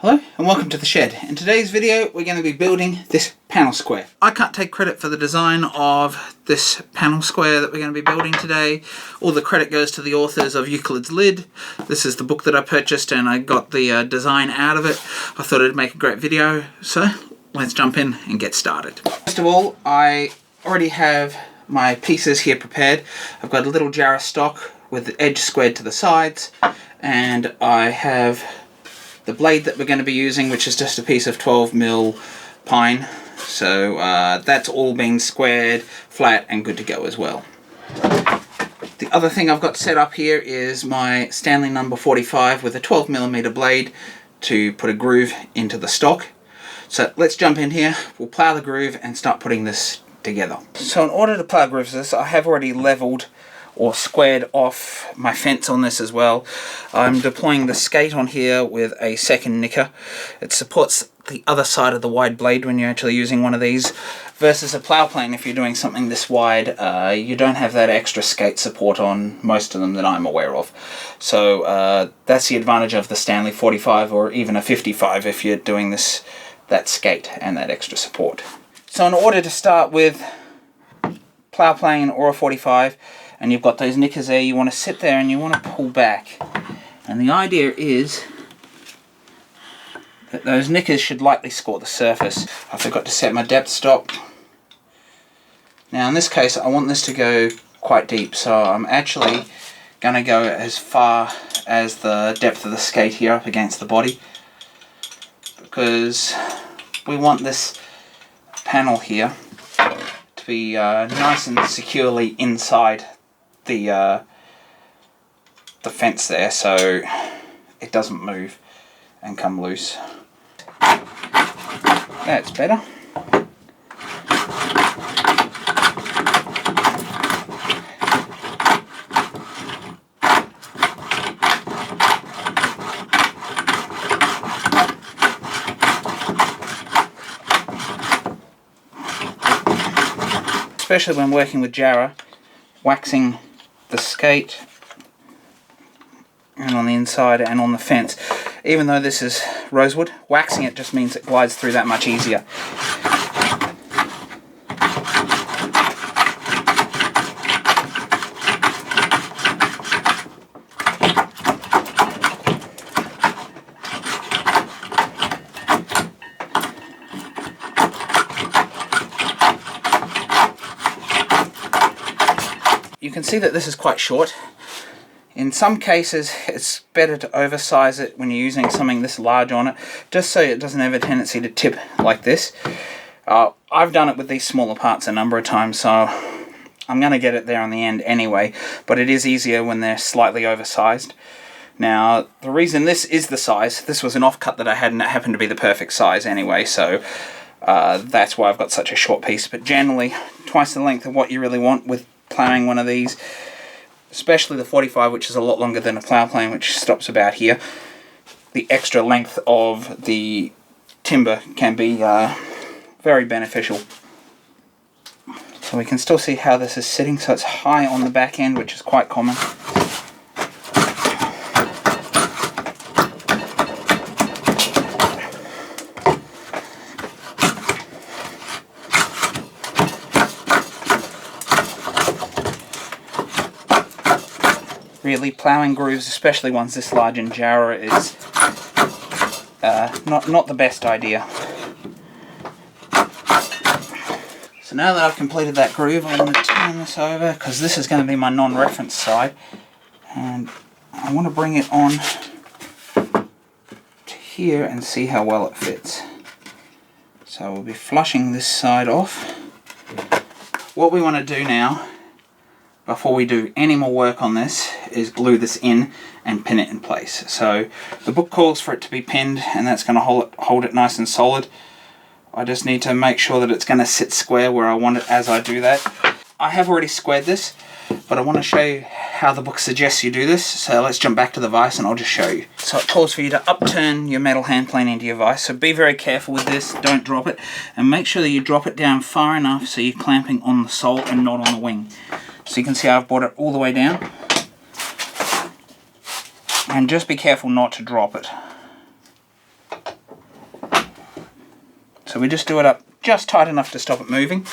Hello and welcome to the shed. In today's video we're going to be building this panel square. I can't take credit for the design of this panel square that we're going to be building today. All the credit goes to the authors of Euclid's Lid. This is the book that I purchased and I got the design out of it. I thought it'd make a great video, so let's jump in and get started. First of all, I already have my pieces here prepared. I've got a little jar of stock with the edge squared to the sides, and I have the blade that we're going to be using, which is just a piece of 12mm pine. So that's all been squared, flat and good to go as well. The other thing I've got set up here is my Stanley number 45 with a 12mm blade to put a groove into the stock. So let's jump in here, we'll plow the groove and start putting this together. So in order to plow grooves this, I have already leveled or squared off my fence on this as well. I'm deploying the skate on here with a second nicker. It supports the other side of the wide blade when you're actually using one of these, versus a plow plane. If you're doing something this wide, you don't have that extra skate support on most of them that I'm aware of. So that's the advantage of the Stanley 45 or even a 55 if you're doing that skate and that extra support. So in order to start with plow plane or a 45, and you've got those knickers there, you want to sit there and you want to pull back. And the idea is that those knickers should lightly score the surface. I forgot to set my depth stop. Now in this case I want this to go quite deep, so I'm actually going to go as far as the depth of the skate here up against the body, because we want this panel here to be nice and securely inside the fence there, so it doesn't move and come loose. That's better. Especially when working with Jarrah, waxing the skate and on the inside and on the fence, even though this is rosewood, waxing it just means it glides through that much easier. You can see that this is quite short. In some cases it's better to oversize it when you're using something this large on it, just so it doesn't have a tendency to tip like this. I've done it with these smaller parts a number of times, so I'm going to get it there on the end anyway, but it is easier when they're slightly oversized. Now the reason this is the size, this was an offcut that I had and it happened to be the perfect size anyway, so that's why I've got such a short piece, but generally twice the length of what you really want with plowing one of these, especially the 45, which is a lot longer than a plow plane, which stops about here. The extra length of the timber can be very beneficial. So we can still see how this is sitting, so it's high on the back end, which is quite common. Really, ploughing grooves, especially ones this large in Jarrah, is not the best idea. So now that I've completed that groove, I'm going to turn this over, because this is going to be my non-reference side, and I want to bring it on to here and see how well it fits. So we'll be flushing this side off. What we want to do now, before we do any more work on this, is glue this in and pin it in place. So the book calls for it to be pinned, and that's going to hold it nice and solid. I just need to make sure that it's going to sit square where I want it as I do that. I have already squared this, but I want to show you how the book suggests you do this. So let's jump back to the vise and I'll just show you. So it calls for you to upturn your metal hand plane into your vise. So be very careful with this, don't drop it, and make sure that you drop it down far enough so you're clamping on the sole and not on the wing. So you can see I've brought it all the way down. And just be careful not to drop it. So we just do it up just tight enough to stop it moving.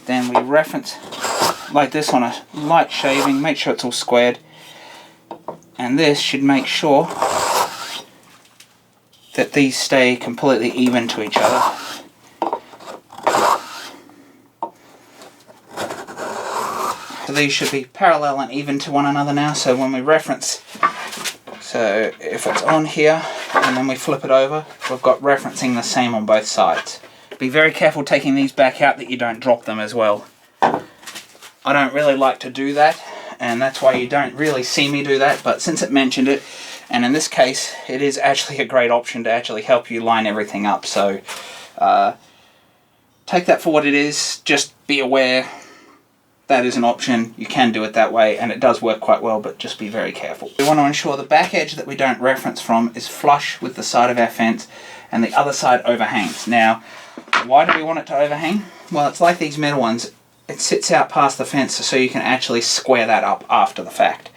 Then we reference like this on a light shaving, make sure it's all squared. And this should make sure that these stay completely even to each other. So these should be parallel and even to one another now, so when we reference, so if it's on here and then we flip it over, we've got referencing the same on both sides. Be very careful taking these back out that you don't drop them as well. I don't really like to do that, and that's why you don't really see me do that, but since it mentioned it, and in this case it is actually a great option to actually help you line everything up, so take that for what it is. Just be aware that is an option. You can do it that way and it does work quite well, but just be very careful. We want to ensure the back edge that we don't reference from is flush with the side of our fence and the other side overhangs. Now, why do we want it to overhang? Well, it's like these metal ones. It sits out past the fence so you can actually square that up after the fact.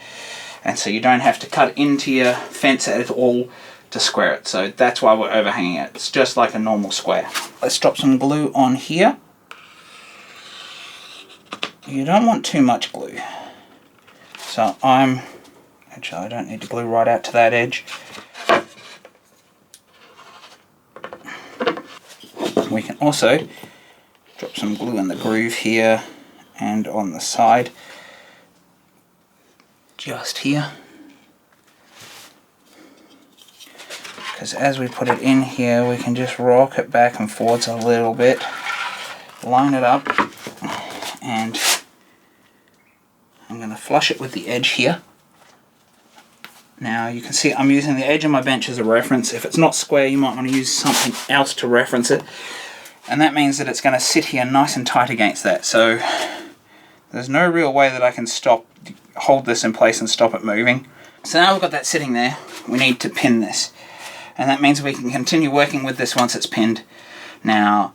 And so you don't have to cut into your fence at all to square it. So that's why we're overhanging it. It's just like a normal square. Let's drop some glue on here. You don't want too much glue. So actually I don't need to glue right out to that edge. We can also drop some glue in the groove here and on the side. Just here. Because as we put it in here, we can just rock it back and forwards a little bit. Line it up. And I'm going to flush it with the edge here. Now you can see I'm using the edge of my bench as a reference. If it's not square, you might want to use something else to reference it. And that means that it's going to sit here nice and tight against that. So there's no real way that I can hold this in place and stop it moving. So now we've got that sitting there, we need to pin this. And that means we can continue working with this once it's pinned. Now,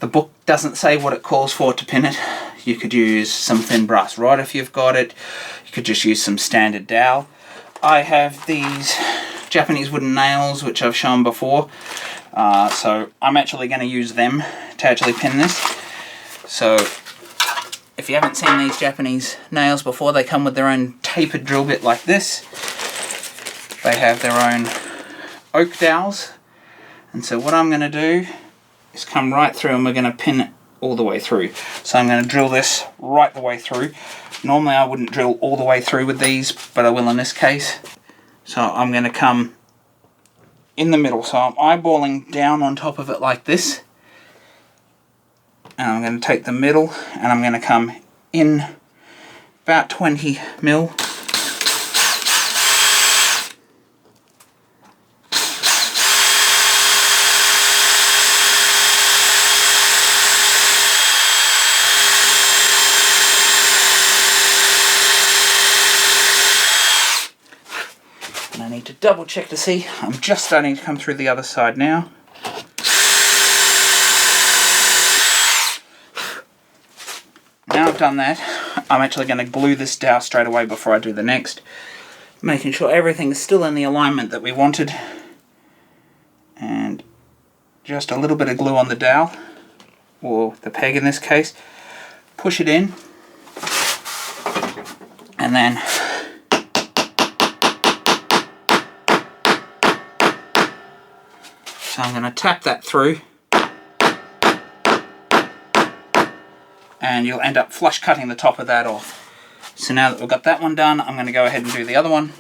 the book doesn't say what it calls for to pin it. You could use some thin brass rod if you've got it. You could just use some standard dowel. I have these Japanese wooden nails which I've shown before. So I'm actually going to use them to actually pin this. So if you haven't seen these Japanese nails before, they come with their own tapered drill bit like this. They have their own oak dowels. And so what I'm going to do is come right through and we're going to pin it all the way through. So I'm going to drill this right the way through. Normally I wouldn't drill all the way through with these, but I will in this case. So I'm going to come in the middle. So I'm eyeballing down on top of it like this. And I'm going to take the middle and I'm going to come in about 20 mil. To double check to see, I'm just starting to come through the other side now. Now I've done that, I'm actually going to glue this dowel straight away before I do the next, making sure everything is still in the alignment that we wanted, and just a little bit of glue on the dowel, or the peg in this case, push it in, and then so I'm going to tap that through and you'll end up flush cutting the top of that off. So now that we've got that one done, I'm going to go ahead and do the other one.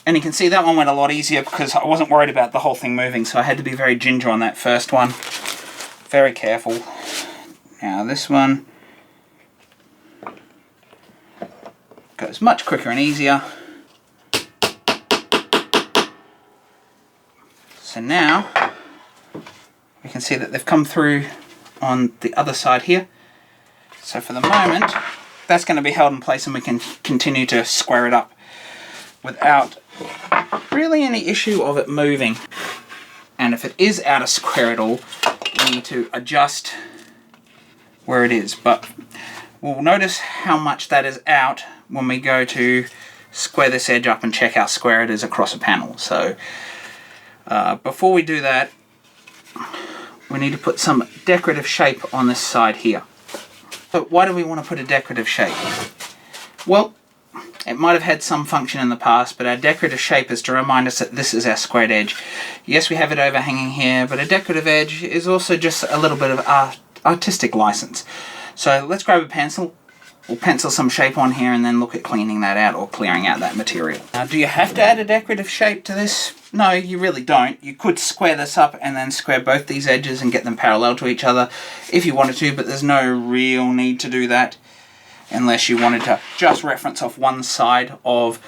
And you can see that one went a lot easier because I wasn't worried about the whole thing moving, so I had to be very ginger on that first one. Very careful. Now this one goes much quicker and easier. So now we can see that they've come through on the other side here. So for the moment, that's going to be held in place and we can continue to square it up without really any issue of it moving. And if it is out of square at all, we need to adjust where it is. But we'll notice how much that is out when we go to square this edge up and check how square it is across a panel. So before we do that, we need to put some decorative shape on this side here. So why do we want to put a decorative shape? Well, it might have had some function in the past, but our decorative shape is to remind us that this is our squared edge. Yes, we have it overhanging here, but a decorative edge is also just a little bit of artistic license. So let's grab a pencil. We'll pencil some shape on here and then look at cleaning that out or clearing out that material. Now, do you have to add a decorative shape to this? No, you really don't. You could square this up and then square both these edges and get them parallel to each other if you wanted to, but there's no real need to do that unless you wanted to just reference off one side of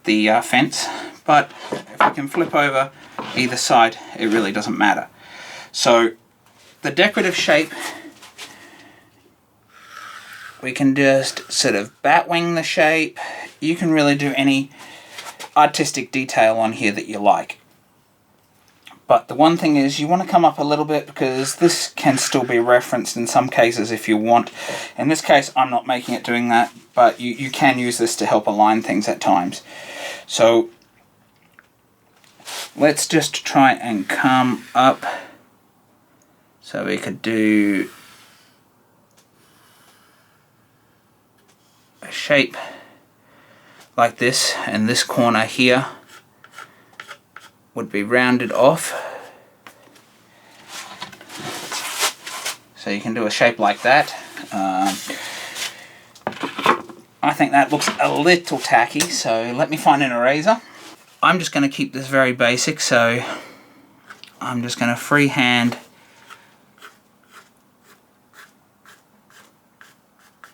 the fence. But if we can flip over either side, it really doesn't matter. So the decorative shape, we can just sort of batwing the shape. You can really do any artistic detail on here that you like. But the one thing is you want to come up a little bit because this can still be referenced in some cases if you want. In this case, I'm not making it doing that, but you can use this to help align things at times. So let's just try and come up. So we could do a shape like this, and this corner here would be rounded off. So you can do a shape like that. I think that looks a little tacky, so let me find an eraser. I'm just going to keep this very basic, so I'm just going to freehand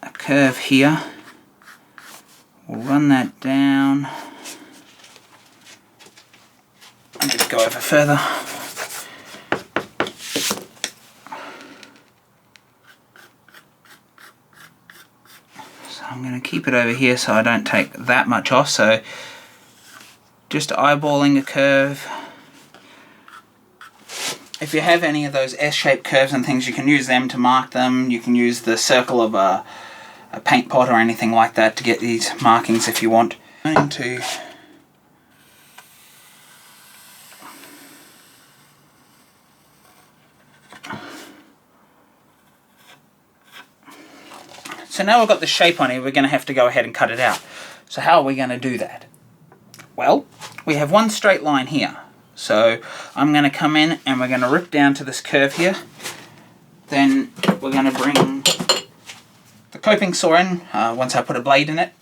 a curve here. We'll run that down. I'm going to go over further. So I'm going to keep it over here so I don't take that much off. So just eyeballing a curve. If you have any of those S-shaped curves and things, you can use them to mark them. You can use the circle of a paint pot or anything like that to get these markings if you want. I'm going to So now we've got the shape on here, we're going to have to go ahead and cut it out. So how are we going to do that? Well, we have one straight line here. So I'm going to come in and we're going to rip down to this curve here. Then we're going to bring the coping saw in once I put a blade in it.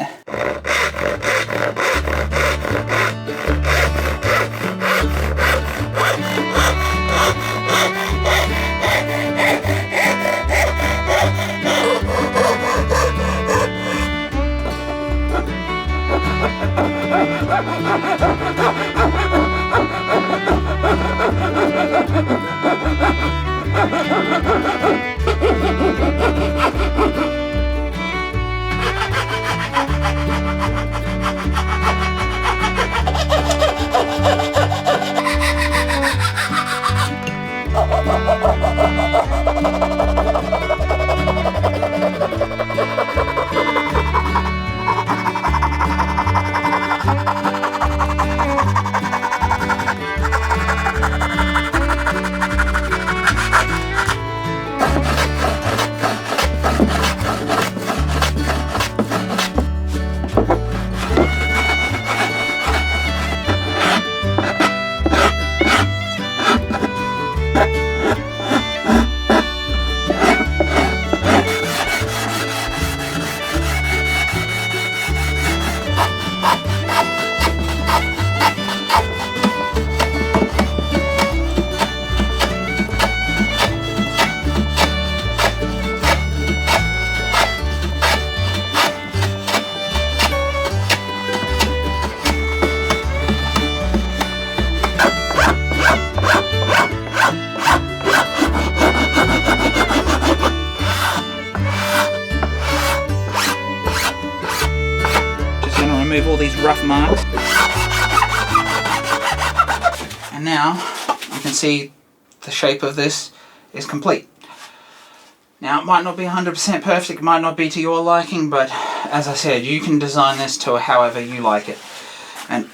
Remove all these rough marks. And now I'm can see the shape of this is complete. Now it might not be 100% perfect, it might not be to your liking, but as I said, you can design this to however you like it. And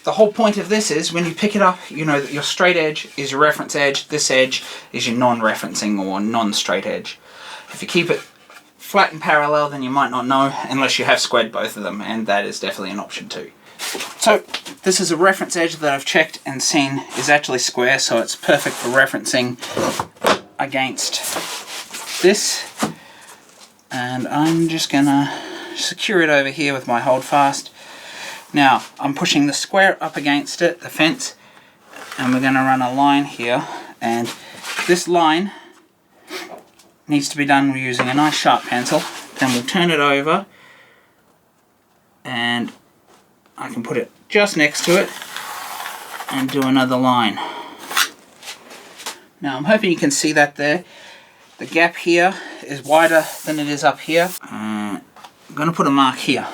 the whole point of this is when you pick it up, you know that your straight edge is your reference edge, this edge is your non-referencing or non-straight edge. If you keep it flat and parallel, then you might not know unless you have squared both of them, and that is definitely an option too. So this is a reference edge that I've checked and seen is actually square, so it's perfect for referencing against this. And I'm just gonna secure it over here with my hold fast. Now I'm pushing the square up against it, the fence, and we're gonna run a line here, and this line needs to be done using a nice sharp pencil. Then we'll turn it over and I can put it just next to it and do another line. Now I'm hoping you can see that there. The gap here is wider than it is up here. I'm going to put a mark here.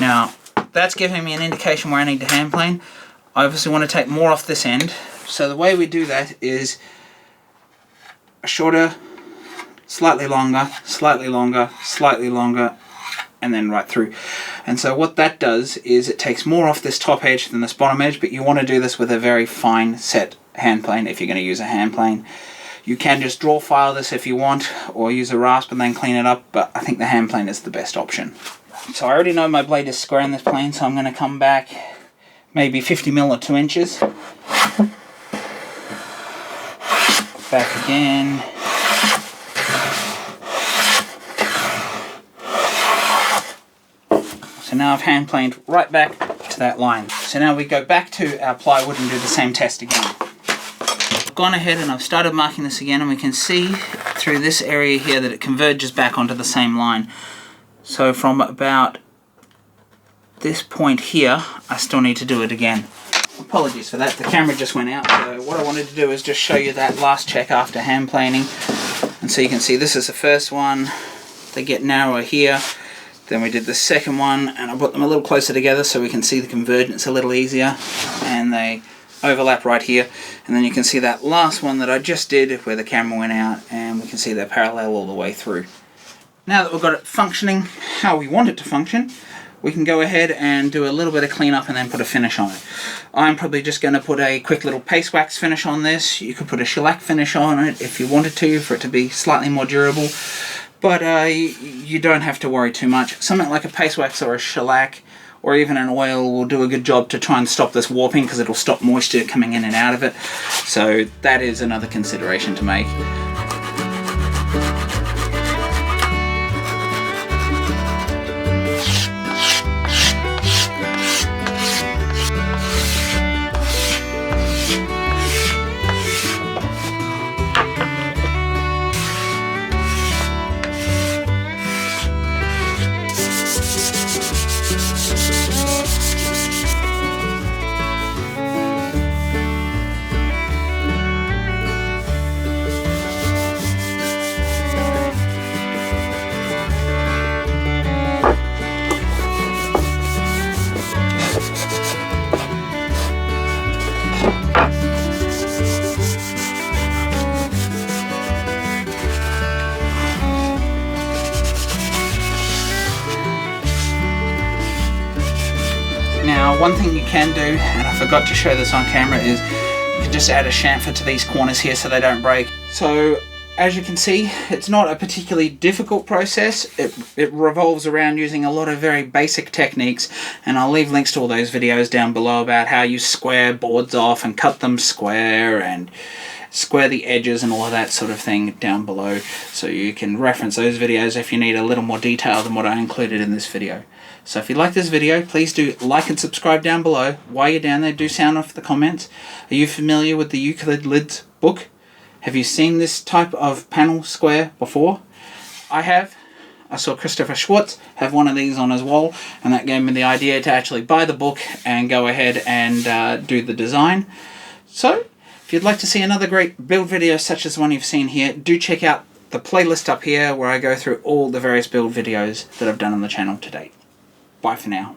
Now that's giving me an indication where I need to hand plane. I obviously want to take more off this end. So the way we do that is a shorter, slightly longer, slightly longer, slightly longer, and then right through. And so what that does is it takes more off this top edge than this bottom edge, but you want to do this with a very fine set hand plane if you're going to use a hand plane. You can just draw file this if you want, or use a rasp and then clean it up, but I think the hand plane is the best option. So I already know my blade is square in this plane, so I'm going to come back maybe 50mm or 2 inches. Back again. So now I've hand planed right back to that line. So now we go back to our plywood and do the same test again. I've gone ahead and I've started marking this again, and we can see through this area here that it converges back onto the same line. So from about this point here, I still need to do it again. Apologies for that, the camera just went out. So what I wanted to do is just show you that last check after hand planing. And so you can see this is the first one. They get narrower here. Then we did the second one, and I put them a little closer together so we can see the convergence a little easier, and they overlap right here. And then you can see that last one that I just did where the camera went out, and we can see they're parallel all the way through. Now that we've got it functioning how we want it to function, we can go ahead and do a little bit of cleanup and then put a finish on it. I'm probably just going to put a quick little paste wax finish on this. You could put a shellac finish on it if you wanted to, for it to be slightly more durable. But you don't have to worry too much. Something like a paste wax or a shellac or even an oil will do a good job to try and stop this warping, because it'll stop moisture coming in and out of it. So that is another consideration to make. Now one thing you can do, and I forgot to show this on camera, is you can just add a chamfer to these corners here so they don't break. So as you can see, it's not a particularly difficult process. It revolves around using a lot of very basic techniques, and I'll leave links to all those videos down below about how you square boards off and cut them square and square the edges and all of that sort of thing down below, so you can reference those videos if you need a little more detail than what I included in this video. So if you like this video, please do like and subscribe down below. While you're down there, do sound off the comments. Are you familiar with the Euclid Lids book? Have you seen this type of panel square before? I have. I saw Christopher Schwartz have one of these on his wall, and that gave me the idea to actually buy the book and go ahead and do the design. So if you'd like to see another great build video such as the one you've seen here, do check out the playlist up here where I go through all the various build videos that I've done on the channel to date. Bye for now.